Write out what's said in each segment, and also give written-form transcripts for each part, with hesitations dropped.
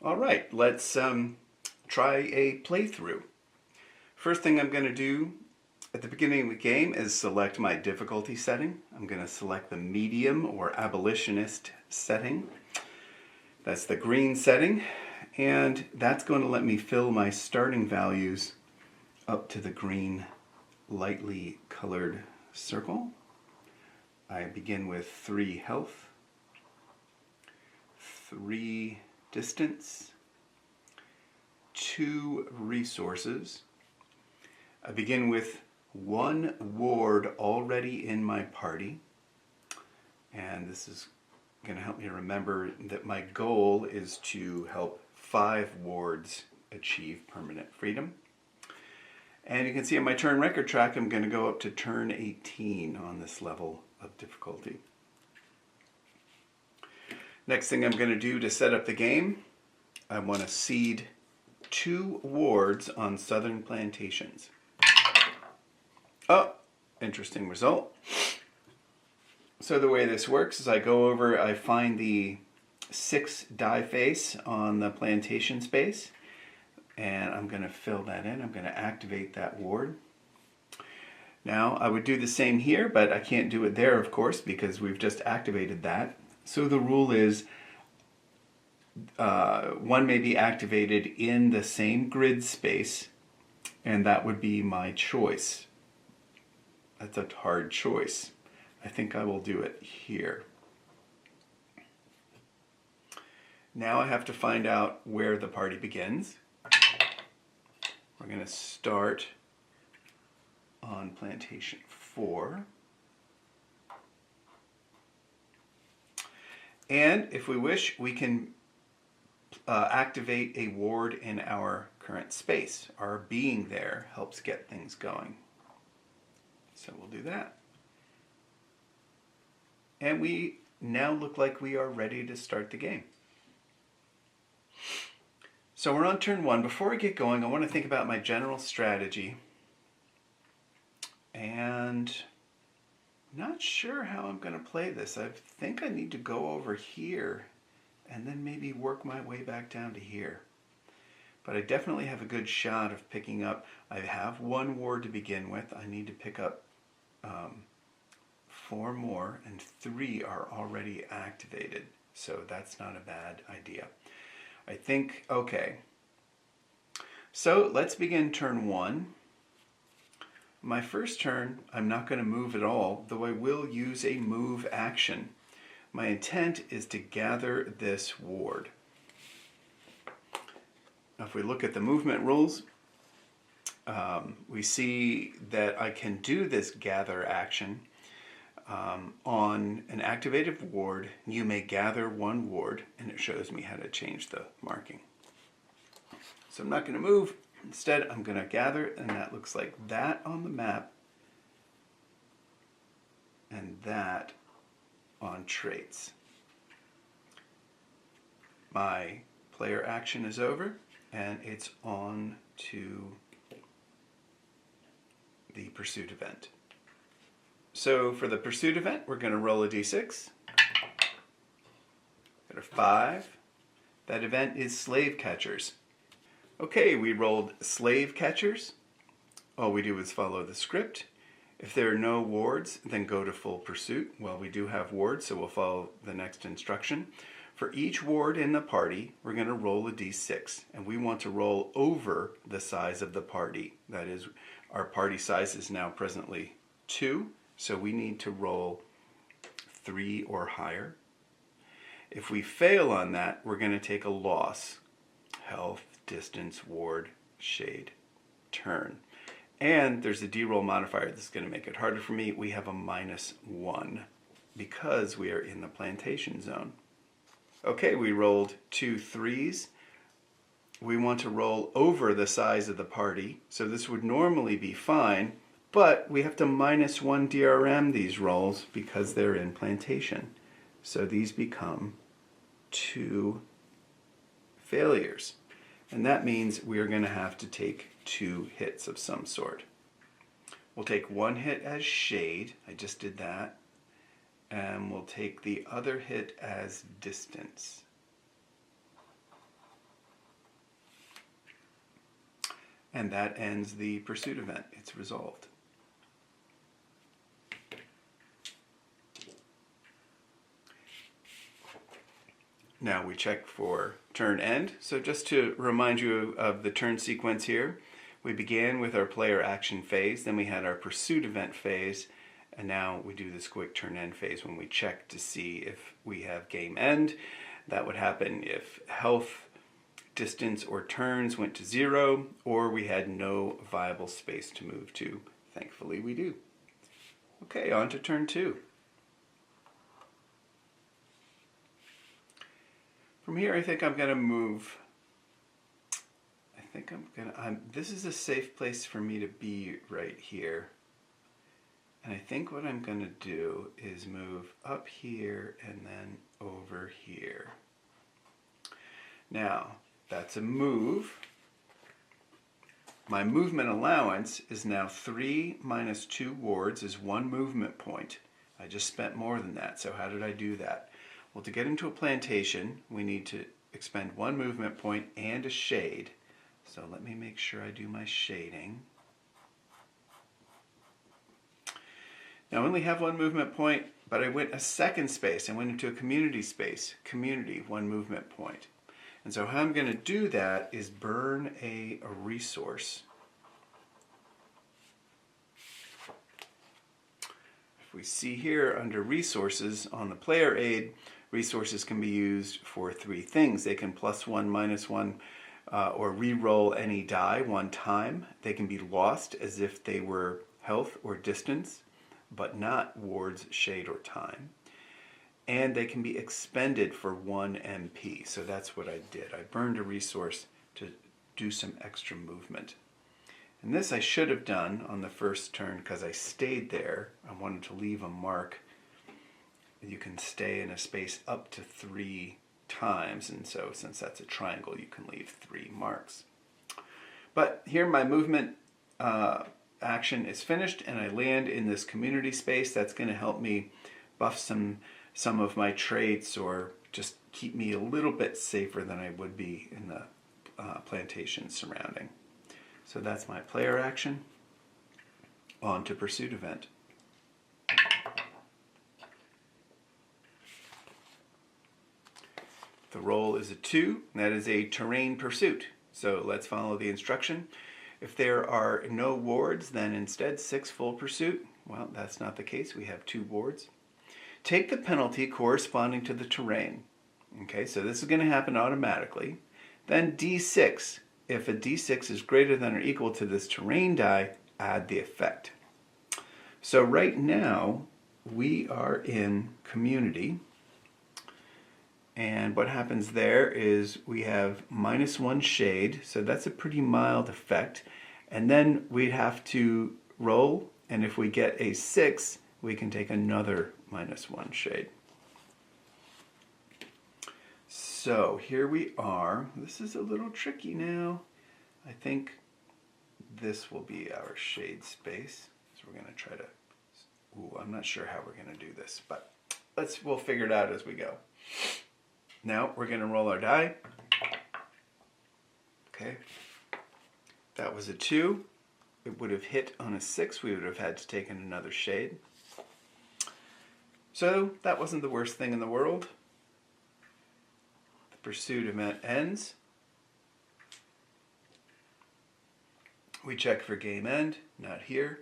All right, let's try a playthrough. First thing I'm going to do at the beginning of the game is select my difficulty setting. I'm going to select the medium or abolitionist setting. That's the green setting, and that's going to let me fill my starting values up to the green lightly colored circle. I begin with 3 health, 3 distance, 2 resources. I begin with 1 ward already in my party, and this is going to help me remember that my goal is to help 5 wards achieve permanent freedom. And you can see on my turn record track I'm going to go up to turn 18 on this level of difficulty. Next thing I'm going to do to set up the game, I want to seed 2 wards on southern plantations. Oh, interesting result. So the way this works is I go over, I find the 6 die face on the plantation space, and I'm going to fill that in. I'm going to activate that ward. Now I would do the same here, but I can't do it there, of course, because we've just activated that. So the rule is one may be activated in the same grid space, and that would be my choice. That's a hard choice. I think I will do it here. Now I have to find out where the party begins. We're going to start on plantation 4. And if we wish, we can activate a ward in our current space. Our being there helps get things going. So we'll do that. And we now look like we are ready to start the game. So we're on turn 1. Before we get going, I want to think about my general strategy. And not sure how I'm going to play this. I think I need to go over here and then maybe work my way back down to here. But I definitely have a good shot of picking up. I have 1 ward to begin with. I need to pick up 4 more, and 3 are already activated. So that's not a bad idea. I think, okay. So let's begin turn 1. My first turn, I'm not going to move at all, though I will use a move action. My intent is to gather this ward. Now, if we look at the movement rules, we see that I can do this gather action on an activated ward. You may gather 1 ward, and it shows me how to change the marking. So I'm not going to move. Instead, I'm going to gather, and that looks like that on the map, and that on traits. My player action is over, and it's on to the pursuit event. So for the pursuit event, we're going to roll a d6. Got a 5. That event is slave catchers. Okay, we rolled slave catchers. All we do is follow the script. If there are no wards, then go to full pursuit. Well, we do have wards, so we'll follow the next instruction. For each ward in the party, we're going to roll a d6, and we want to roll over the size of the party. That is, our party size is now presently 2, so we need to roll 3 or higher. If we fail on that, we're going to take a loss. Health, distance, ward, shade, turn. And there's a D-roll modifier that's going to make it harder for me. We have a -1 because we are in the plantation zone. Okay, we rolled 2 3s. We want to roll over the size of the party. So this would normally be fine, but we have to -1 DRM these rolls because they're in plantation. So these become 2 failures. And that means we are going to have to take 2 hits of some sort. We'll take 1 hit as shade. I just did that. And we'll take the other hit as distance. And that ends the pursuit event. It's resolved. Now we check for turn end. So just to remind you of the turn sequence here, we began with our player action phase, then we had our pursuit event phase, and now we do this quick turn end phase when we check to see if we have game end. That would happen if health, distance, or turns went to 0, or we had no viable space to move to. Thankfully we do. Okay, on to turn 2. From here, I think I'm going to move. This is a safe place for me to be right here. And I think what I'm going to do is move up here and then over here. Now, that's a move. My movement allowance is now 3 minus 2 wards is 1 movement point. I just spent more than that, so how did I do that? Well, to get into a plantation, we need to expend 1 movement point and a shade. So let me make sure I do my shading. Now I only have 1 movement point, but I went a second space. I went into a community space. Community, 1 movement point. And so how I'm going to do that is burn a resource. If we see here under resources on the player aid, resources can be used for 3 things. They can +1, -1, or re-roll any die 1 time. They can be lost as if they were health or distance, but not wards, shade, or time. And they can be expended for 1 MP. So that's what I did. I burned a resource to do some extra movement. And this I should have done on the first turn because I stayed there. I wanted to leave a mark. You can stay in a space up to 3 times, and so since that's a triangle, you can leave 3 marks. But here my movement action is finished, and I land in this community space. That's going to help me buff some of my traits, or just keep me a little bit safer than I would be in the plantation surrounding. So that's my player action. On to pursuit event. The roll is a 2, and that is a terrain pursuit. So let's follow the instruction. If there are no wards, then instead 6 full pursuit. Well, that's not the case. We have 2 wards. Take the penalty corresponding to the terrain. Okay, so this is going to happen automatically. Then D6. If a D6 is greater than or equal to this terrain die, add the effect. So right now, we are in community. And what happens there is we have -1 shade, so that's a pretty mild effect. And then we'd have to roll, and if we get a 6, we can take another -1 shade. So here we are. This is a little tricky now. I think this will be our shade space. So we're going to try to, I'm not sure how we're going to do this, but we'll figure it out as we go. Now we're going to roll our die. Okay. That was a 2. It would have hit on a 6. We would have had to take in another shade. So that wasn't the worst thing in the world. The pursuit event ends. We check for game end. Not here.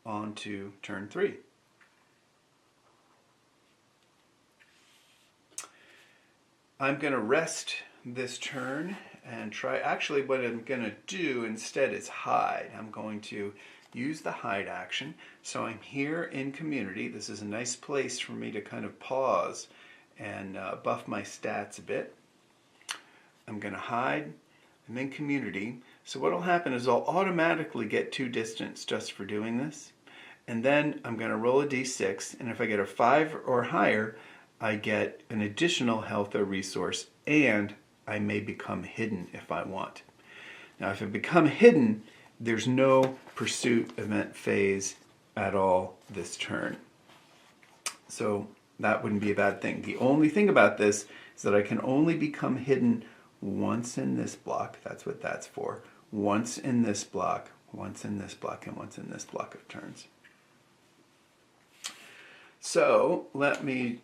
On to turn 3. I'm going to rest this turn and try, actually what I'm going to do instead is hide. I'm going to use the hide action. So I'm here in community. This is a nice place for me to kind of pause and buff my stats a bit. I'm going to hide and then community. So what will happen is I'll automatically get 2 distance just for doing this. And then I'm going to roll a d6, and if I get a 5 or higher, I get an additional health or resource, and I may become hidden if I want. Now if I become hidden, there's no pursuit event phase at all this turn. So that wouldn't be a bad thing. The only thing about this is that I can only become hidden once in this block, that's what that's for, once in this block, once in this block, and once in this block of turns. So let me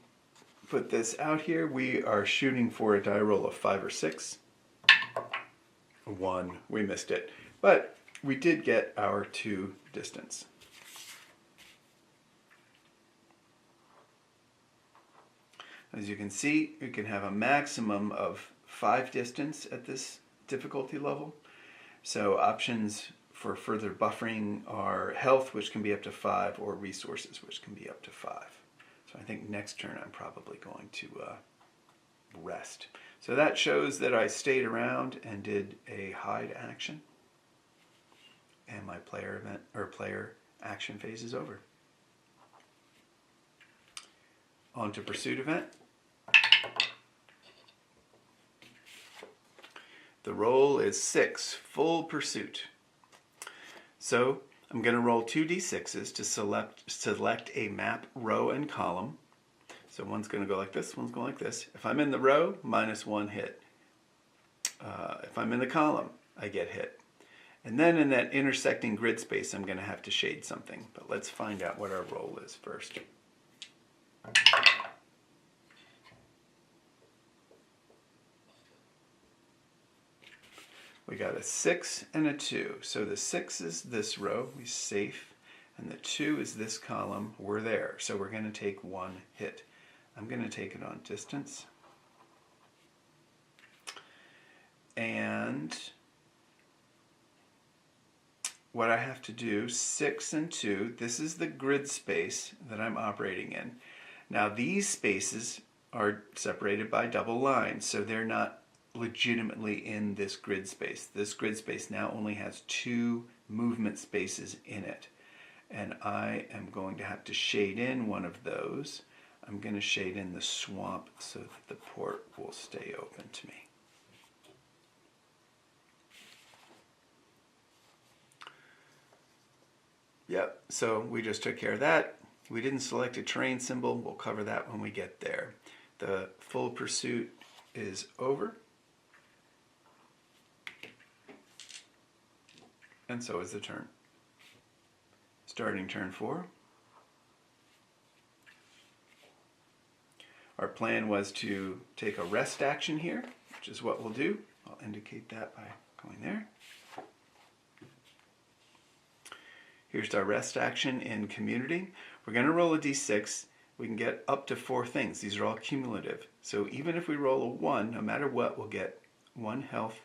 put this out here. We are shooting for a die roll of 5 or 6. 1, we missed it. But we did get our 2 distance. As you can see, you can have a maximum of 5 distance at this difficulty level. So options for further buffering are health, which can be up to 5, or resources, which can be up to 5. So I think next turn I'm probably going to rest. So that shows that I stayed around and did a hide action. And my player event or player action phase is over. On to pursuit event. The roll is 6, full pursuit. So I'm going to roll 2d6s to select a map row and column. So one's going to go like this, one's going like this. If I'm in the row, -1 hit. If I'm in the column, I get hit. And then in that intersecting grid space, I'm going to have to shade something. But let's find out what our roll is first. We got a 6 and a 2. So the 6 is this row, we're safe, and the 2 is this column, we're there. So we're going to take 1 hit. I'm going to take it on distance. And what I have to do, 6 and 2, this is the grid space that I'm operating in. Now these spaces are separated by double lines, so they're not legitimately in this grid space. This grid space now only has 2 movement spaces in it. And I am going to have to shade in one of those. I'm going to shade in the swamp so that the port will stay open to me. Yep, so we just took care of that. We didn't select a terrain symbol. We'll cover that when we get there. The full pursuit is over. And so is the turn. Starting turn 4. Our plan was to take a rest action here, which is what we'll do. I'll indicate that by going there. Here's our rest action in community. We're going to roll a d6. We can get up to 4 things. These are all cumulative. So even if we roll a 1, no matter what, we'll get 1 health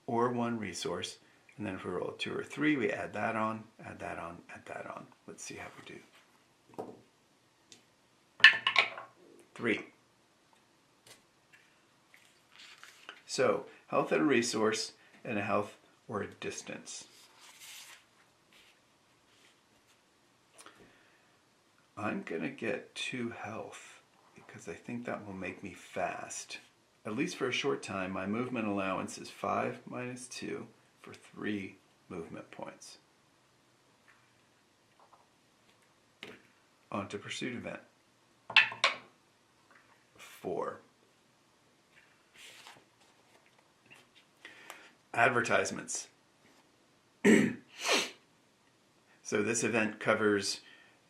or 1 resource. And then if we roll a 2 or 3, we add that on, add that on, add that on. Let's see how we do. 3. So, health and a resource, and a health or a distance. I'm going to get 2 health because I think that will make me fast. At least for a short time. My movement allowance is 5 minus 2 for 3 movement points. On to pursuit event. 4. Advertisements. So this event covers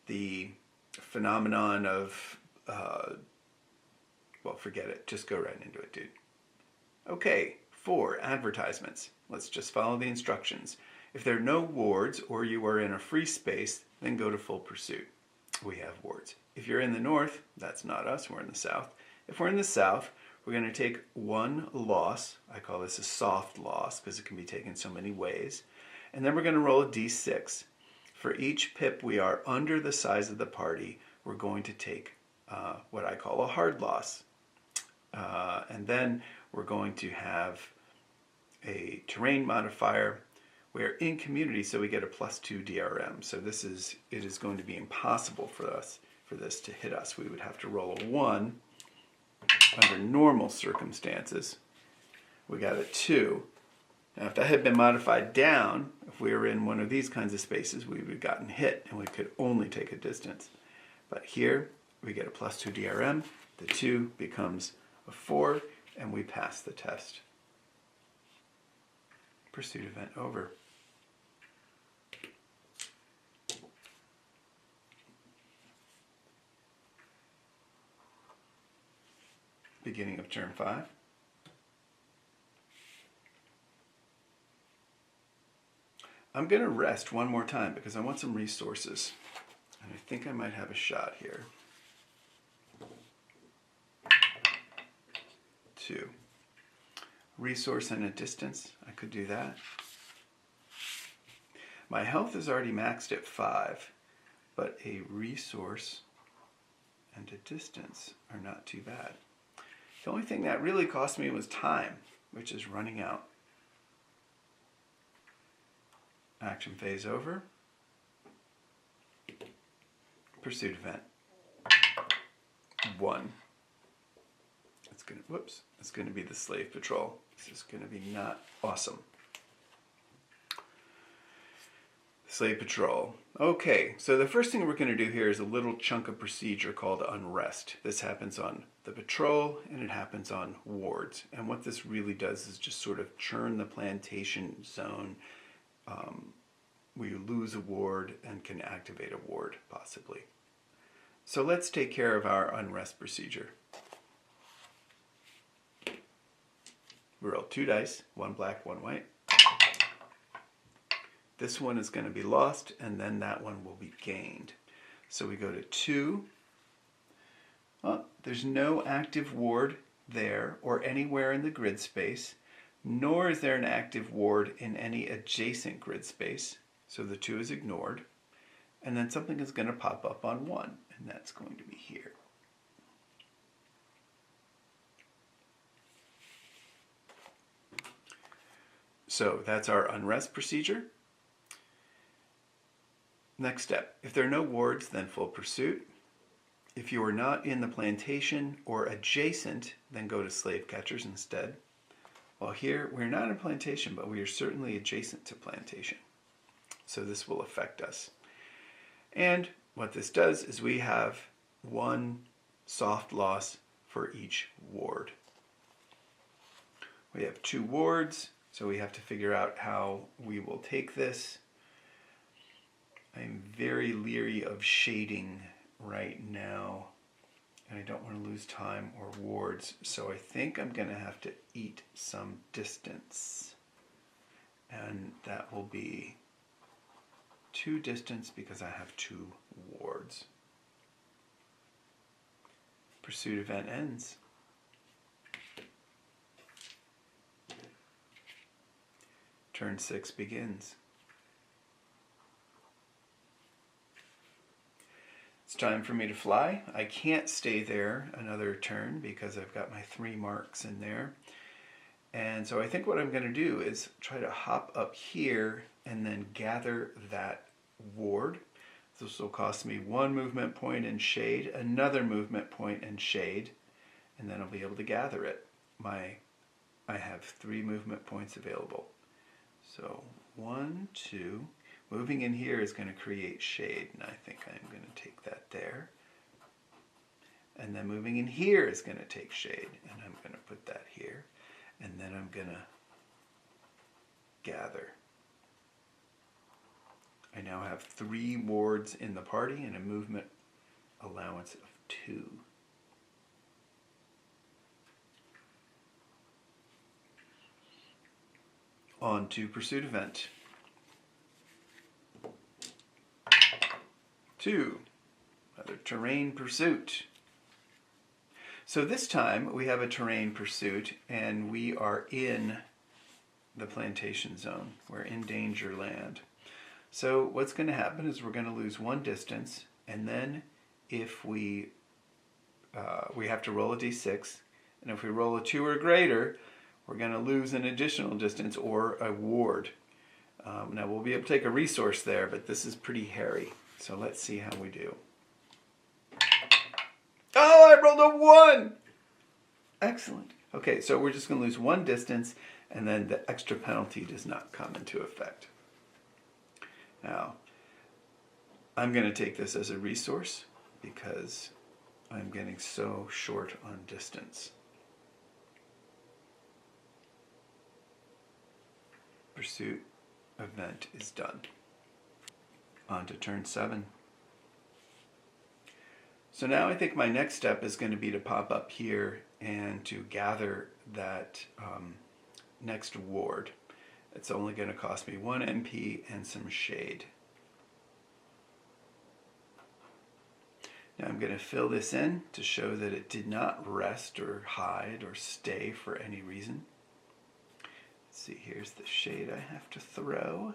the phenomenon of, well, forget it. Just go right into it, dude. Okay, 4, advertisements. Let's just follow the instructions. If there are no wards or you are in a free space, then go to full pursuit. We have wards. If you're in the north, that's not us, we're in the south. If we're in the south, we're going to take 1 loss. I call this a soft loss because it can be taken so many ways. And then we're going to roll a d6. For each pip we are under the size of the party, we're going to take what I call a hard loss. And then we're going to have a terrain modifier. We're in community, so we get a +2 DRM. So it is going to be impossible for this to hit us. We would have to roll a 1 under normal circumstances. We got a 2. Now, if that had been modified down, if we were in one of these kinds of spaces, we would have gotten hit and we could only take a distance. But here, we get a +2 DRM. The 2 becomes a 4, and we pass the test. Pursuit event over. Beginning of turn 5. I'm going to rest one more time because I want some resources. And I think I might have a shot here. 2. Resource and a distance. I could do that. My health is already maxed at 5, but a resource and a distance are not too bad. The only thing that really cost me was time, which is running out. Action phase over. Pursuit event. 1. It's going to be the slave patrol. This is going to be not awesome. Slave patrol. Okay, so the first thing we're going to do here is a little chunk of procedure called unrest. This happens on the patrol and it happens on wards. And what this really does is just sort of churn the plantation zone. We lose a ward and can activate a ward, possibly. So let's take care of our unrest procedure. We roll 2 dice, 1 black, 1 white. This one is going to be lost, and then that one will be gained. So we go to 2. Well, there's no active ward there or anywhere in the grid space, nor is there an active ward in any adjacent grid space. So the 2 is ignored. And then something is going to pop up on 1, and that's going to be here. So that's our unrest procedure. Next step, if there are no wards, then full pursuit. If you are not in the plantation or adjacent, then go to slave catchers instead. Well, here we're not in plantation, but we are certainly adjacent to plantation. So this will affect us. And what this does is we have 1 soft loss for each ward. We have 2 wards, so we have to figure out how we will take this. I'm very leery of shading right now, and I don't want to lose time or wards, so I think I'm going to have to eat some distance. And that will be 2 distance because I have 2 wards. Pursuit event ends. Turn 6 begins. It's time for me to fly. I can't stay there another turn because I've got my 3 marks in there. And so I think what I'm going to do is try to hop up here and then gather that ward. This will cost me 1 movement point and shade, another movement point and shade, and then I'll be able to gather it. I have 3 movement points available. So 1, 2. Moving in here is going to create shade, and I think I'm going to take that there. And then moving in here is going to take shade, and I'm going to put that here. And then I'm going to gather. I now have 3 wards in the party and a movement allowance of 2. On to pursuit event. 2, another terrain pursuit. So this time we have a terrain pursuit and we are in the plantation zone. We're in danger land. So what's going to happen is we're going to lose 1 distance, and then if we have to roll a d6, and if we roll a 2 or greater, we're going to lose an additional distance or a ward. Now we'll be able to take a resource there, but this is pretty hairy. So let's see how we do. Oh, I rolled a 1! Excellent. Okay, so we're just going to lose 1 distance, and then the extra penalty does not come into effect. Now, I'm going to take this as a resource because I'm getting so short on distance. Pursuit event is done. On to turn 7. So now I think my next step is going to be to pop up here and to gather that next ward. It's only going to cost me 1 MP and some shade. Now I'm going to fill this in to show that it did not rest or hide or stay for any reason. Let's see, here's the shade I have to throw.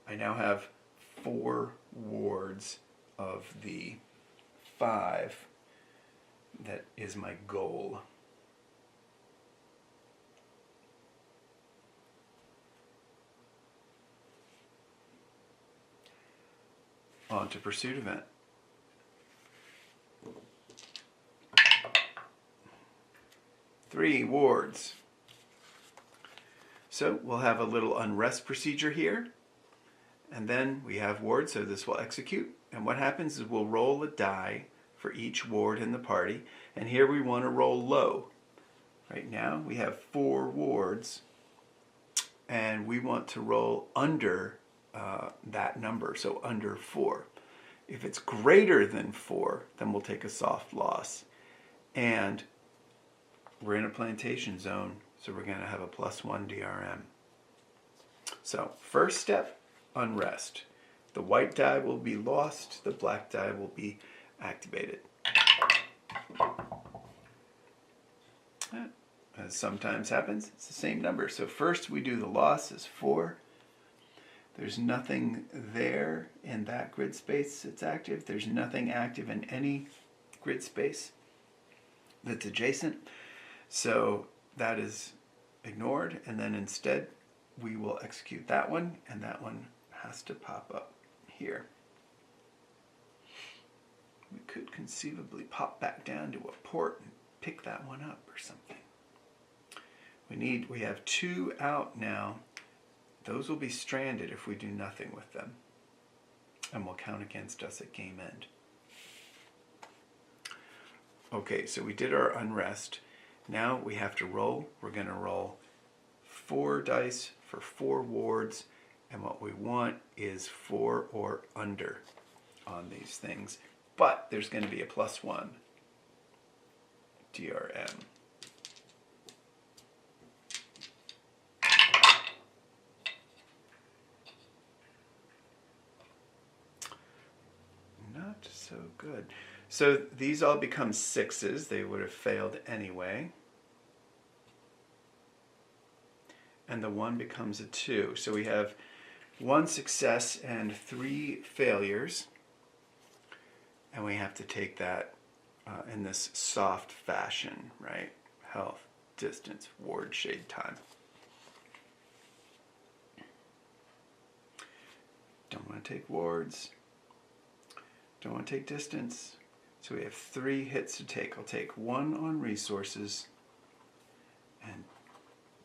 I now have 4 wards of the 5 that is my goal. On to pursuit event. Three wards. So we'll have a little unrest procedure here. And then we have wards, so this will execute. And what happens is we'll roll a die for each ward in the party. And here we want to roll low. Right now we have 4 wards. And we want to roll under that number, so under 4. If it's greater than 4, then we'll take a soft loss. And we're in a plantation zone, so we're going to have a +1 DRM. So first step, unrest. The white die will be lost, the black die will be activated. As sometimes happens, it's the same number. So first we do the loss as 4. There's nothing there in that grid space that's active. There's nothing active in any grid space that's adjacent. So that is ignored, and then instead we will execute that one, and that one has to pop up here. We could conceivably pop back down to a port and pick that one up or something. We have 2 out now. Those will be stranded if we do nothing with them, and will count against us at game end. Okay, so we did our unrest. Now we have to roll. We're going to roll 4 dice for 4 wards, and what we want is 4 or under on these things. But there's going to be a +1 DRM. Not so good. So these all become 6s. They would have failed anyway. And the 1 becomes a 2. So we have 1 success and 3 failures. And we have to take that in this soft fashion, right? Health, distance, ward, shade, time. Don't want to take wards. Don't want to take distance. So we have 3 hits to take. I'll take 1 on resources and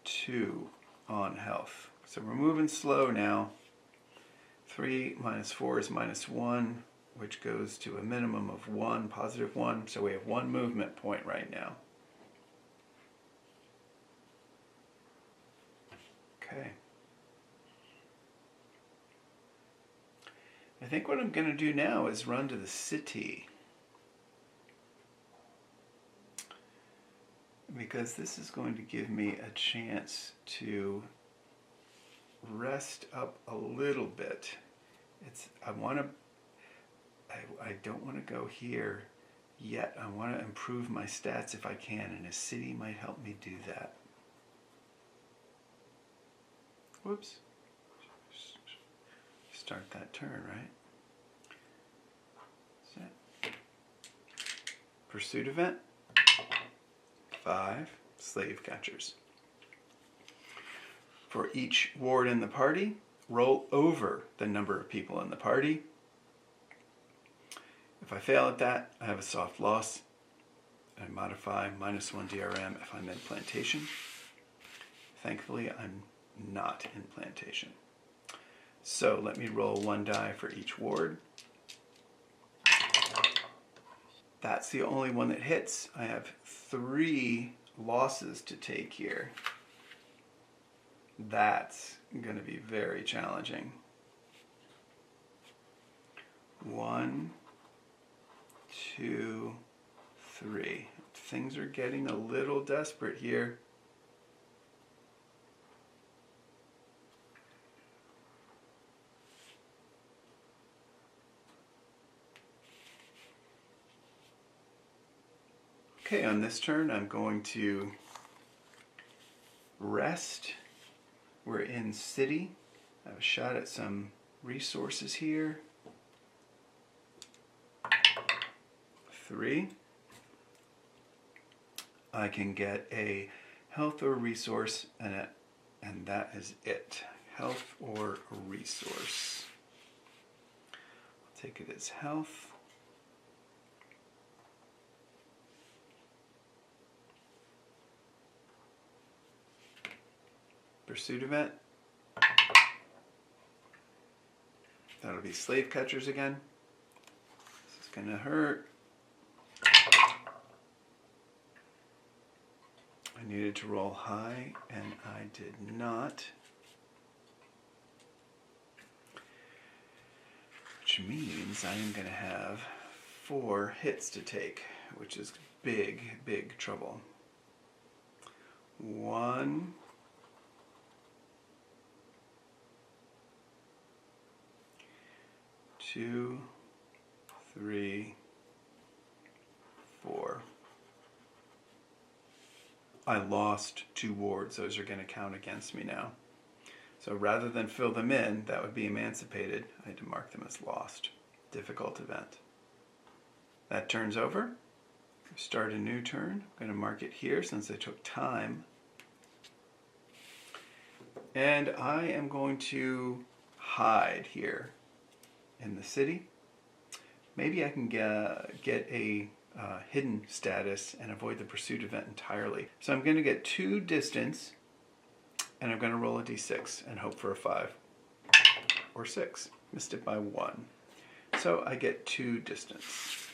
2 on health. So we're moving slow now. 3 minus 4 is -1, which goes to a minimum of 1, +1. So we have 1 movement point right now. Okay. I think what I'm going to do now is run to the city, because this is going to give me a chance to rest up a little bit. I don't want to go here yet. I want to improve my stats if I can, and a city might help me do that. Whoops. Start that turn, right? Set. Pursuit event. 5 slave catchers. For each ward in the party, roll over the number of people in the party. If I fail at that, I have a soft loss. I modify -1 DRM if I'm in plantation. Thankfully, I'm not in plantation. So let me roll 1 die for each ward. That's the only one that hits. I have 3 losses to take here. That's going to be very challenging. 1, 2, 3. Things are getting a little desperate here. Okay, on this turn I'm going to rest. We're in city. I have a shot at some resources here. 3. I can get a health or resource, and that is it. Health or resource. I'll take it as health. Pursuit event. That'll be slave catchers again. This is gonna hurt. I needed to roll high and I did not. Which means I am gonna have 4 hits to take, which is big, big trouble. 1, 2, 3, 4. I lost 2 wards. Those are going to count against me now. So rather than fill them in, that would be emancipated. I had to mark them as lost. Difficult event. That turn's over. Start a new turn. I'm going to mark it here since I took time. And I am going to hide here in the city. Maybe I can get a hidden status and avoid the pursuit event entirely. So I'm going to get 2 distance, and I'm going to roll a d6 and hope for a 5 or 6. Missed it by 1. So I get 2 distance.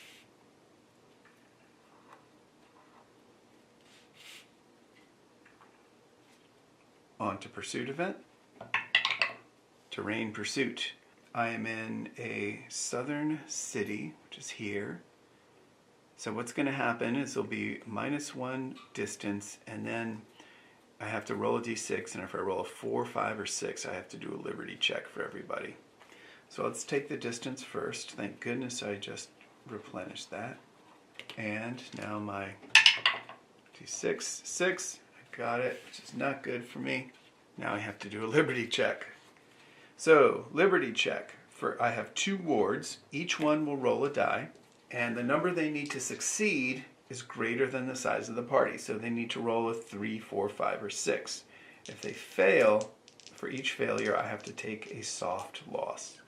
On to pursuit event. Terrain pursuit. I am in a southern city, which is here. So what's going to happen is there'll be -1 distance, and then I have to roll a d6, and if I roll a 4, 5, or 6, I have to do a liberty check for everybody. So let's take the distance first. Thank goodness I just replenished that. And now my d6, 6, I got it, which is not good for me. Now I have to do a liberty check. So, liberty check. I have 2 wards. Each one will roll a die, and the number they need to succeed is greater than the size of the party. So they need to roll a 3, 4, 5, or 6. If they fail, for each failure, I have to take a soft loss.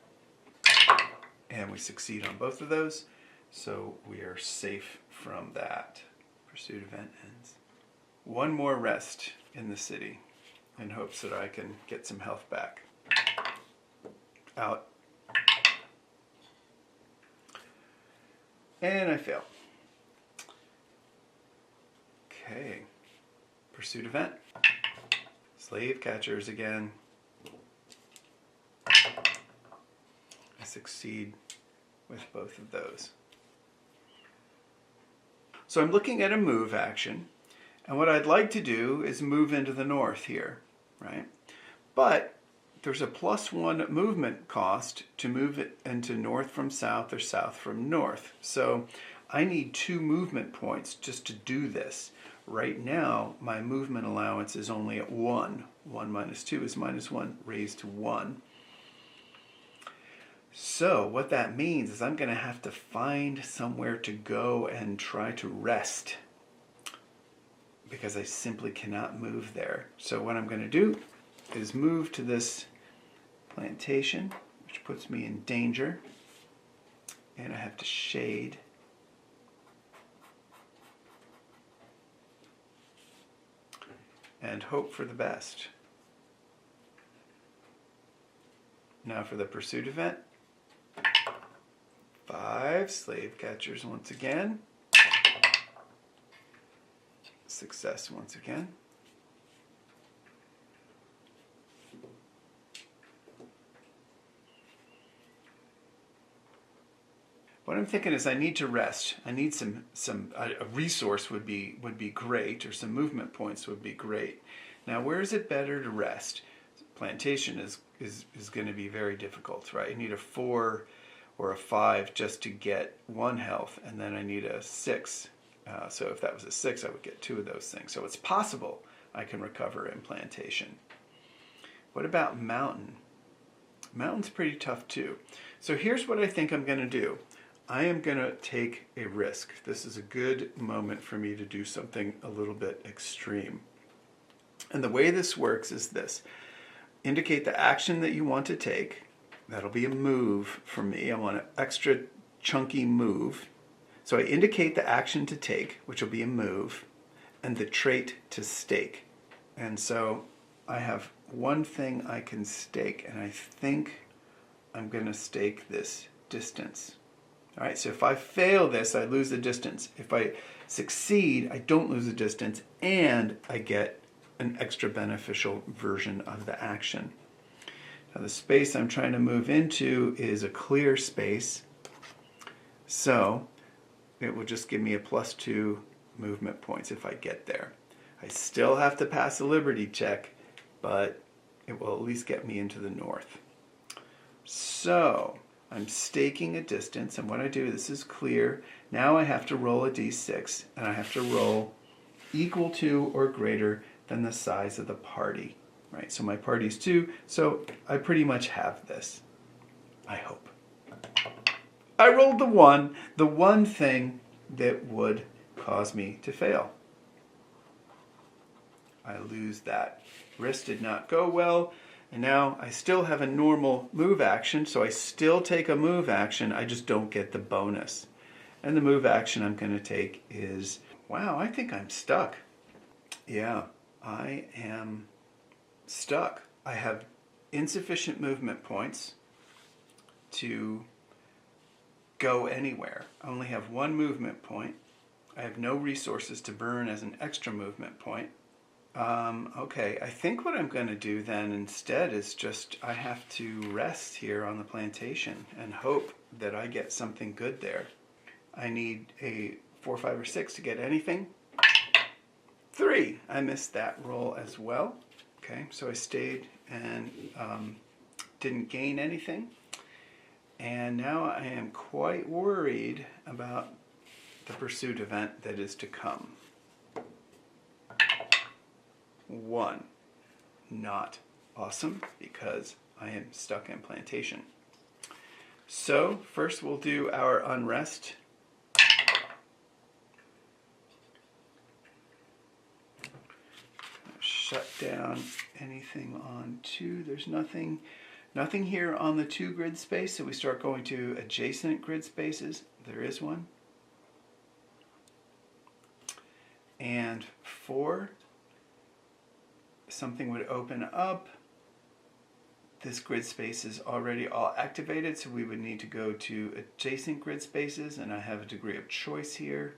And we succeed on both of those, so we are safe from that. Pursuit event ends. 1 more rest in the city in hopes that I can get some health back. Out. And I fail. Okay. Pursuit event. Slave catchers again. I succeed with both of those. So I'm looking at a move action, and what I'd like to do is move into the north here, right? But there's a +1 movement cost to move it into north from south or south from north. So I need 2 movement points just to do this. Right now, my movement allowance is only at 1. 1 minus 2 is -1 raised to 1. So what that means is I'm going to have to find somewhere to go and try to rest, because I simply cannot move there. So what I'm going to do is move to this plantation, which puts me in danger, and I have to shade. And hope for the best. Now for the pursuit event. 5 slave catchers once again. success once again. What I'm thinking is I need to rest. I need a resource would be great, or some movement points would be great. Now, where is it better to rest? Plantation is going to be very difficult, right? I need a 4 or a 5 just to get 1 health, and then I need a 6. So if that was a 6, I would get 2 of those things. So it's possible I can recover in Plantation. What about Mountain? Mountain's pretty tough too. So here's what I think I'm going to do. I am going to take a risk. This is a good moment for me to do something a little bit extreme. And the way this works is this. Indicate the action that you want to take. That'll be a move for me. I want an extra chunky move. So I indicate the action to take, which will be a move, and the trait to stake. And so I have one thing I can stake, and I think I'm going to stake this distance. All right, so if I fail this, I lose the distance. If I succeed, I don't lose the distance, and I get an extra beneficial version of the action. Now the space I'm trying to move into is a clear space, so it will just give me a +2 movement points if I get there. I still have to pass a liberty check, but it will at least get me into the north. So I'm staking a distance, and what I do, this is clear. Now I have to roll a d6, and I have to roll equal to or greater than the size of the party. Right? So my party's 2, so I pretty much have this. I hope. I rolled the 1, the one thing that would cause me to fail. I lose that. Risk did not go well. And now I still have a normal move action, so I still take a move action, I just don't get the bonus. And the move action I'm going to take is, wow, I think I'm stuck. Yeah, I am stuck. I have insufficient movement points to go anywhere. I only have 1 movement point. I have no resources to burn as an extra movement point. Okay, I think what I'm going to do then instead is just, I have to rest here on the plantation and hope that I get something good there. I need a 4, 5, or 6 to get anything. 3, I missed that roll as well. Okay, so I stayed and didn't gain anything. And now I am quite worried about the pursuit event that is to come. 1. Not awesome, because I am stuck in plantation. So first we'll do our unrest. Shut down anything on 2. There's nothing here on the 2 grid space, so we start going to adjacent grid spaces. There is one. And 4. Something would open up. This grid space is already all activated, so we would need to go to adjacent grid spaces, and I have a degree of choice here.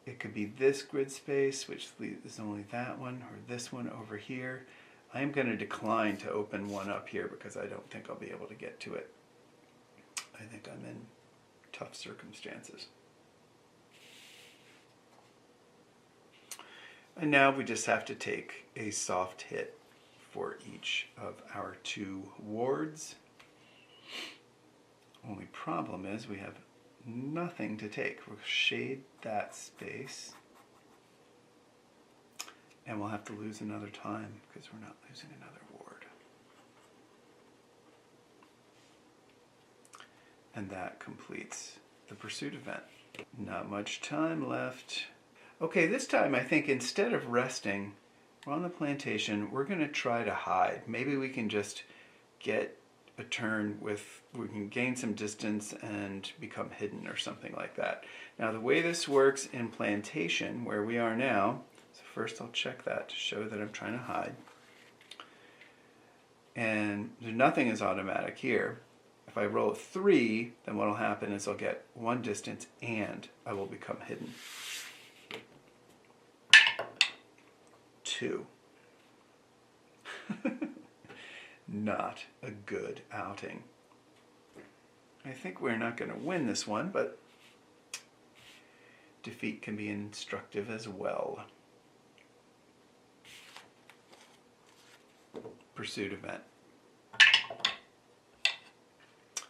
It could be this grid space, which is only that one, or this one over here. I am going to decline to open one up here because I don't think I'll be able to get to it. I think I'm in tough circumstances. And now we just have to take a soft hit for each of our 2 wards. Only problem is we have nothing to take. We'll shade that space. And we'll have to lose another time because we're not losing another ward. And that completes the pursuit event. Not much time left. Okay, this time I think instead of resting, we're on the plantation, we're going to try to hide. Maybe we can just get a turn with, we can gain some distance and become hidden or something like that. Now the way this works in plantation, where we are now, so first I'll check that to show that I'm trying to hide. And nothing is automatic here. If I roll a 3, then what will happen is I'll get 1 distance and I will become hidden. 2. Not a good outing. I think we're not going to win this one, but defeat can be instructive as well. Pursuit event.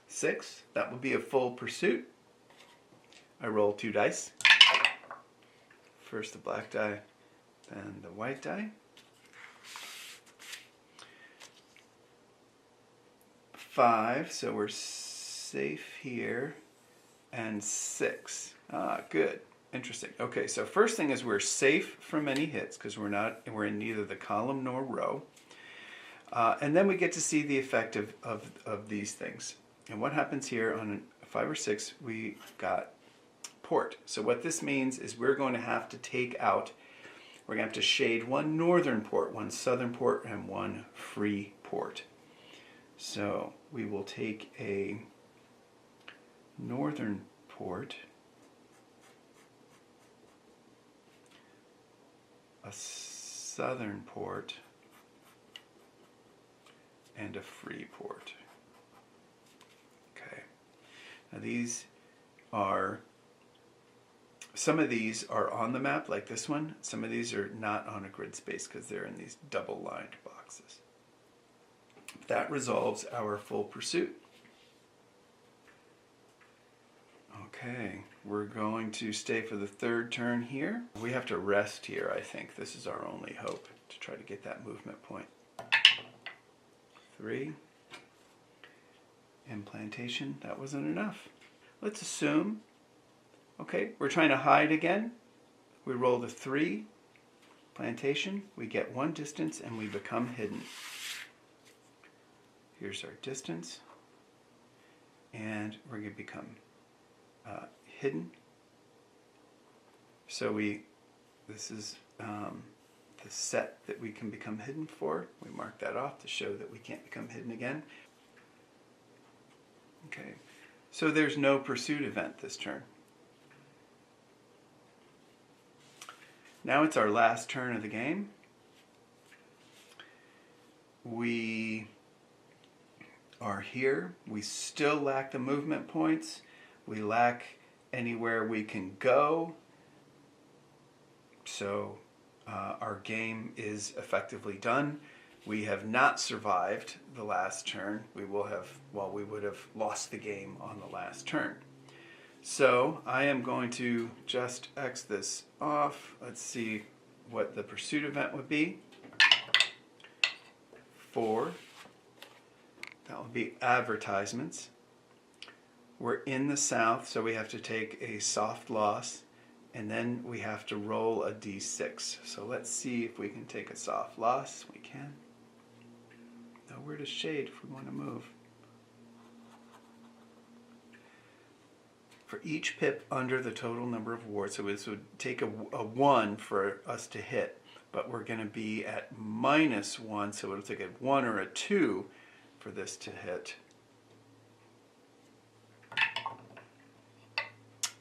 6, that would be a full pursuit. I roll 2 dice. First the black die, then the white die. 5, so we're safe here. And 6. Ah, good. Interesting. Okay, so first thing is we're safe from any hits because we're in neither the column nor row. And then we get to see the effect of these things. And what happens here on 5 or 6, we got port. So what this means is we're going to have to we're going to have to shade one northern port, one southern port, and one free port. So we will take a northern port, a southern port, and a free port. Okay. Now some of these are on the map, like this one. Some of these are not on a grid space because they're in these double-lined boxes. That resolves our full pursuit. Okay, we're going to stay for the third turn here. We have to rest here, I think. This is our only hope to try to get that movement point. 3. Implantation, that wasn't enough. Let's assume, okay, we're trying to hide again. We roll the 3. Plantation, we get 1 distance and we become hidden. Here's our distance. And we're going to become hidden. So this is the set that we can become hidden for. We mark that off to show that we can't become hidden again. Okay, so there's no pursuit event this turn. Now it's our last turn of the game. We are here. We still lack the movement points. We lack anywhere we can go. So our game is effectively done. We have not survived the last turn. We would have lost the game on the last turn. So I am going to just X this off. Let's see what the pursuit event would be. 4. That will be advertisements. We're in the south, so we have to take a soft loss, and then we have to roll a d6. So let's see if we can take a soft loss. We can. Nowhere to shade if we want to move. For each pip under the total number of wards, so this would take a 1 for us to hit, but we're going to be at -1, so it'll take a 1 or a 2 for this to hit.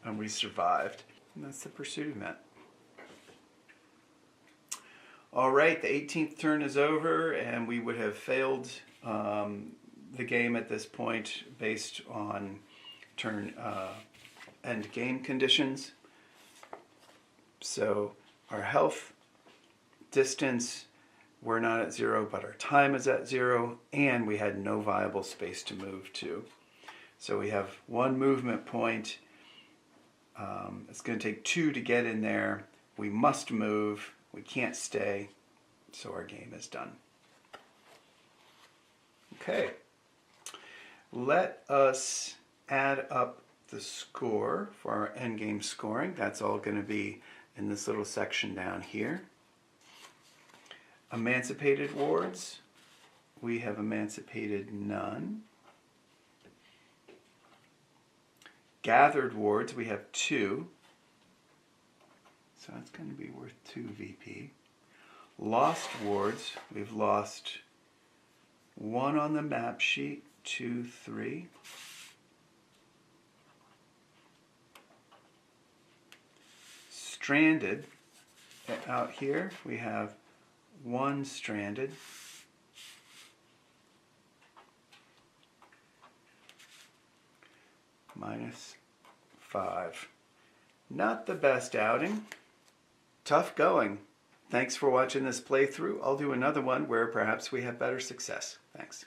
And we survived. And that's the pursuit event. All right, the 18th turn is over, and we would have failed the game at this point based on end game conditions. So our health, distance, we're not at 0, but our time is at 0, and we had no viable space to move to. So we have 1 movement point. It's going to take 2 to get in there. We must move. We can't stay. So our game is done. Okay. Let us add up the score for our endgame scoring. That's all going to be in this little section down here. Emancipated wards. We have emancipated none. Gathered wards, we have 2. So that's going to be worth 2 VP. Lost wards, we've lost 1 on the map sheet, 2, 3. Stranded, out here we have 1 stranded. -5. Not the best outing. Tough going. Thanks for watching this playthrough. I'll do another one where perhaps we have better success. Thanks.